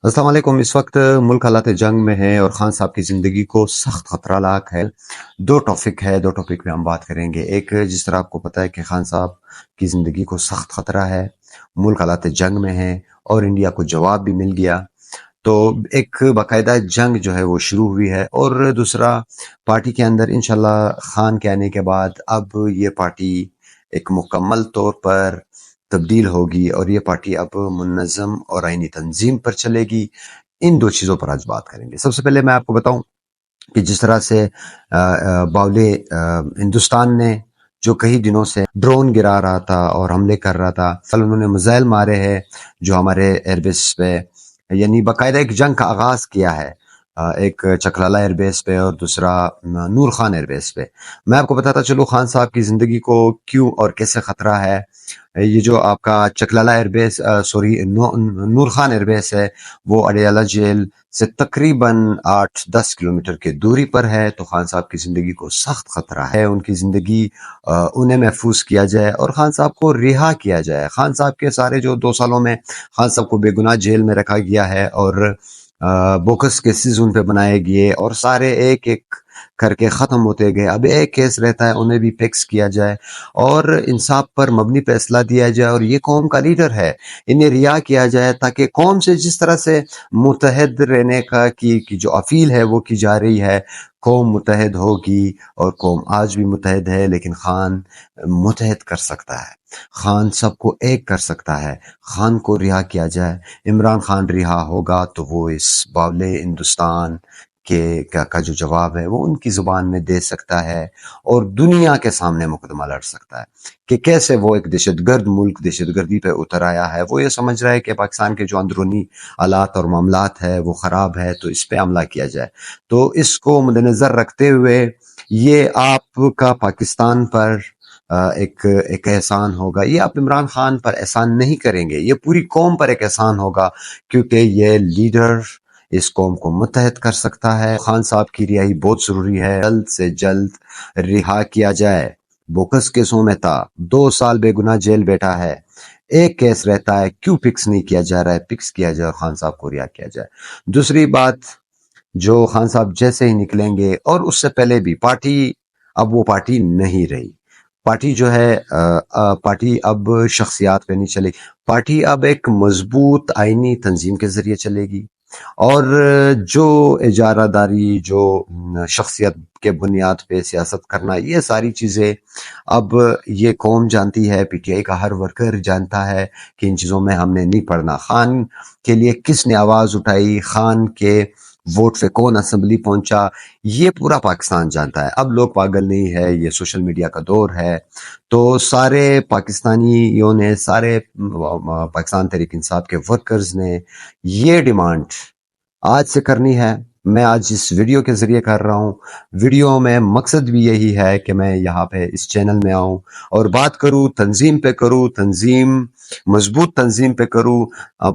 السلام علیکم۔ اس وقت ملک حالات جنگ میں ہے اور خان صاحب کی زندگی کو سخت خطرہ لاحق ہے۔ دو ٹاپک پہ ہم بات کریں گے۔ ایک، جس طرح آپ کو پتہ ہے کہ خان صاحب کی زندگی کو سخت خطرہ ہے، ملک حالات جنگ میں ہے اور انڈیا کو جواب بھی مل گیا، تو ایک باقاعدہ جنگ جو ہے وہ شروع ہوئی ہے۔ اور دوسرا، پارٹی کے اندر انشاءاللہ خان کے آنے کے بعد اب یہ پارٹی ایک مکمل طور پر تبدیل ہوگی اور یہ پارٹی اب منظم اور آئینی تنظیم پر چلے گی۔ ان دو چیزوں پر آج بات کریں گے۔ سب سے پہلے میں آپ کو بتاؤں کہ جس طرح سے باولے ہندوستان نے جو کئی دنوں سے ڈرون گرا رہا تھا اور حملے کر رہا تھا، کل انہوں نے میزائل مارے ہیں جو ہمارے ایئر بیس پہ، یعنی باقاعدہ ایک جنگ کا آغاز کیا ہے، ایک چکلالہ ایئر بیس پہ اور دوسرا نور خان ایئر بیس پہ۔ میں آپ کو بتاتا چلوں خان صاحب کی زندگی کو کیوں اور کیسے خطرہ ہے۔ یہ جو آپ کا چکلالہ ایئر بیس نور خان ایئر بیس ہے، وہ اڈیالہ جیل سے تقریباً 8-10 کلومیٹر کی دوری پر ہے، تو خان صاحب کی زندگی کو سخت خطرہ ہے۔ ان کی زندگی انہیں محفوظ کیا جائے اور خان صاحب کو رہا کیا جائے۔ خان صاحب کے سارے جو 2 سالوں میں خان صاحب کو بے گناہ جیل میں رکھا گیا ہے اور بوکس کیسز ان پہ بنائے گئے اور سارے ایک ایک کر کے ختم ہوتے گئے۔ اب ایک کیس رہتا ہے، انہیں بھی فکس کیا جائے اور انصاف پر مبنی فیصلہ دیا جائے، اور یہ قوم کا لیڈر ہے، انہیں رہا کیا جائے تاکہ قوم سے جس طرح سے متحد رہنے کی جو اپیل ہے وہ کی جا رہی ہے، قوم متحد ہوگی اور قوم آج بھی متحد ہے، لیکن خان متحد کر سکتا ہے، خان سب کو ایک کر سکتا ہے۔ خان کو رہا کیا جائے، عمران خان رہا ہوگا تو وہ اس باولے ہندوستان کا جو جواب ہے وہ ان کی زبان میں دے سکتا ہے اور دنیا کے سامنے مقدمہ لڑ سکتا ہے کہ کیسے وہ ایک دہشت گرد ملک دہشت گردی پہ اتر آیا ہے۔ وہ یہ سمجھ رہا ہے کہ پاکستان کے جو اندرونی حالات اور معاملات ہے وہ خراب ہے، تو اس پہ حملہ کیا جائے۔ تو اس کو مد نظر رکھتے ہوئے یہ آپ کا پاکستان پر ایک احسان ہوگا، یہ آپ عمران خان پر احسان نہیں کریں گے، یہ پوری قوم پر ایک احسان ہوگا، کیونکہ یہ لیڈر اس قوم کو متحد کر سکتا ہے۔ خان صاحب کی رہائی بہت ضروری ہے، جلد سے جلد رہا کیا جائے۔ بوکس کیسوں میں تھا، 2 سال بے گناہ جیل بیٹھا ہے، ایک کیس رہتا ہے، کیوں فکس نہیں کیا جا رہا ہے؟ فکس کیا جائے اور خان صاحب کو رہا کیا جائے۔ دوسری بات، جو خان صاحب جیسے ہی نکلیں گے، اور اس سے پہلے بھی پارٹی، اب وہ پارٹی نہیں رہی، پارٹی جو ہے پارٹی اب شخصیات پہ نہیں چلے گی، پارٹی اب ایک مضبوط آئینی تنظیم کے ذریعے چلے گی، اور جو اجارہ داری، جو شخصیت کے بنیاد پہ سیاست کرنا، یہ ساری چیزیں اب یہ قوم جانتی ہے، پی ٹی آئی کا ہر ورکر جانتا ہے کہ ان چیزوں میں ہم نے نہیں پڑھنا۔ خان کے لیے کس نے آواز اٹھائی، خان کے ووٹ پہ کون اسمبلی پہنچا، یہ پورا پاکستان جانتا ہے۔ اب لوگ پاگل نہیں ہے، یہ سوشل میڈیا کا دور ہے، تو سارے پاکستانیوں نے، سارے پاکستان تحریک انصاف کے ورکرز نے یہ ڈیمانڈ آج سے کرنی ہے۔ میں آج اس ویڈیو کے ذریعے کر رہا ہوں، ویڈیو میں مقصد بھی یہی ہے کہ میں یہاں پہ اس چینل میں آؤں اور بات کروں، تنظیم پہ کروں، تنظیم مضبوط تنظیم پہ کروں،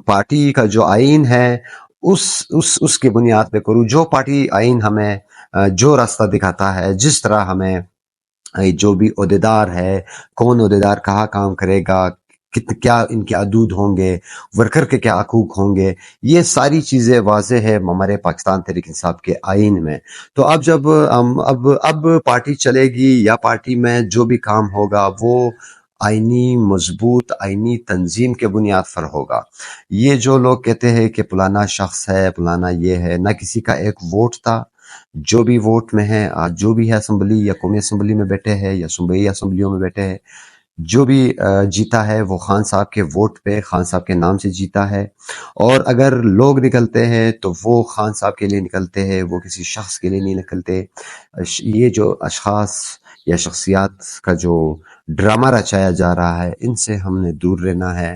پارٹی کا جو آئین ہے اس کی بنیاد پہ کروں، جو پارٹی آئین ہمیں جو راستہ دکھاتا ہے، جس طرح ہمیں جو بھی عہدیدار ہے، کون عہدیدار کہاں کام کرے گا، کیا ان کے حدود ہوں گے، ورکر کے کیا حقوق ہوں گے، یہ ساری چیزیں واضح ہے ہمارے پاکستان تحریک انصاف کے آئین میں۔ تو اب جب اب پارٹی چلے گی یا پارٹی میں جو بھی کام ہوگا وہ آئینی مضبوط آئینی تنظیم کے بنیاد پر ہوگا۔ یہ جو لوگ کہتے ہیں کہ فلانا شخص ہے، فلانا یہ ہے، نہ کسی کا ایک ووٹ تھا، جو بھی ووٹ میں ہے، آج جو بھی ہے اسمبلی یا قومی اسمبلی میں بیٹھے ہیں یا صوبائی اسمبلیوں میں بیٹھے ہیں، جو بھی جیتا ہے وہ خان صاحب کے ووٹ پہ، خان صاحب کے نام سے جیتا ہے، اور اگر لوگ نکلتے ہیں تو وہ خان صاحب کے لیے نکلتے ہیں، وہ کسی شخص کے لیے نہیں نکلتے۔ یہ جو اشخاص یا شخصیات کا جو ڈرامہ رچایا جا رہا ہے، ان سے ہم نے دور رہنا ہے،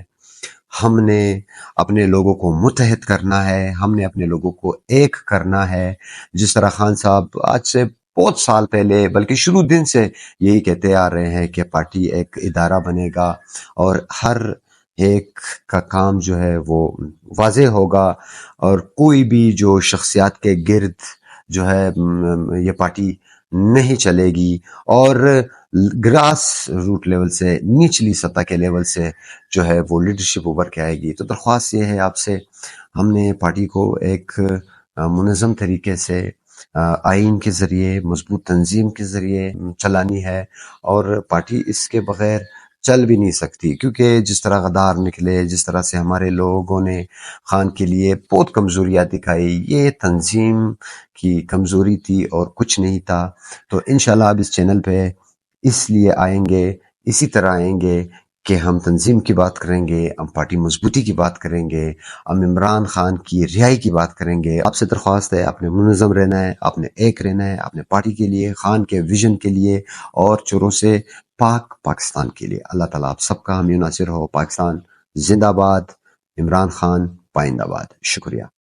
ہم نے اپنے لوگوں کو متحد کرنا ہے، ہم نے اپنے لوگوں کو ایک کرنا ہے۔ جس طرح خان صاحب آج سے بہت سال پہلے، بلکہ شروع دن سے یہی کہتے آ رہے ہیں کہ پارٹی ایک ادارہ بنے گا اور ہر ایک کا کام جو ہے وہ واضح ہوگا، اور کوئی بھی جو شخصیات کے گرد جو ہے یہ پارٹی نہیں چلے گی، اور گراس روٹ لیول سے، نچلی سطح کے لیول سے جو ہے وہ لیڈرشپ ابھر کے آئے گی۔ تو درخواست یہ ہے آپ سے، ہم نے پارٹی کو ایک منظم طریقے سے آئین کے ذریعے، مضبوط تنظیم کے ذریعے چلانی ہے، اور پارٹی اس کے بغیر چل بھی نہیں سکتی، کیونکہ جس طرح غدار نکلے، جس طرح سے ہمارے لوگوں نے خان کے لیے بہت کمزوریاں دکھائی، یہ تنظیم کی کمزوری تھی اور کچھ نہیں تھا۔ تو انشاءاللہ اب اس چینل پہ اس لیے آئیں گے، اسی طرح آئیں گے کہ ہم تنظیم کی بات کریں گے، ہم پارٹی مضبوطی کی بات کریں گے، ہم عمران خان کی رہائی کی بات کریں گے۔ آپ سے درخواست ہے، آپ نے منظم رہنا ہے، آپ نے ایک رہنا ہے، اپنے پارٹی کے لیے، خان کے ویژن کے لیے، اور چوروں سے پاک پاکستان کے لیے۔ اللہ تعالیٰ آپ سب کا حامی و ناصر ہو۔ پاکستان زندہ باد، عمران خان پائندہ باد۔ شکریہ۔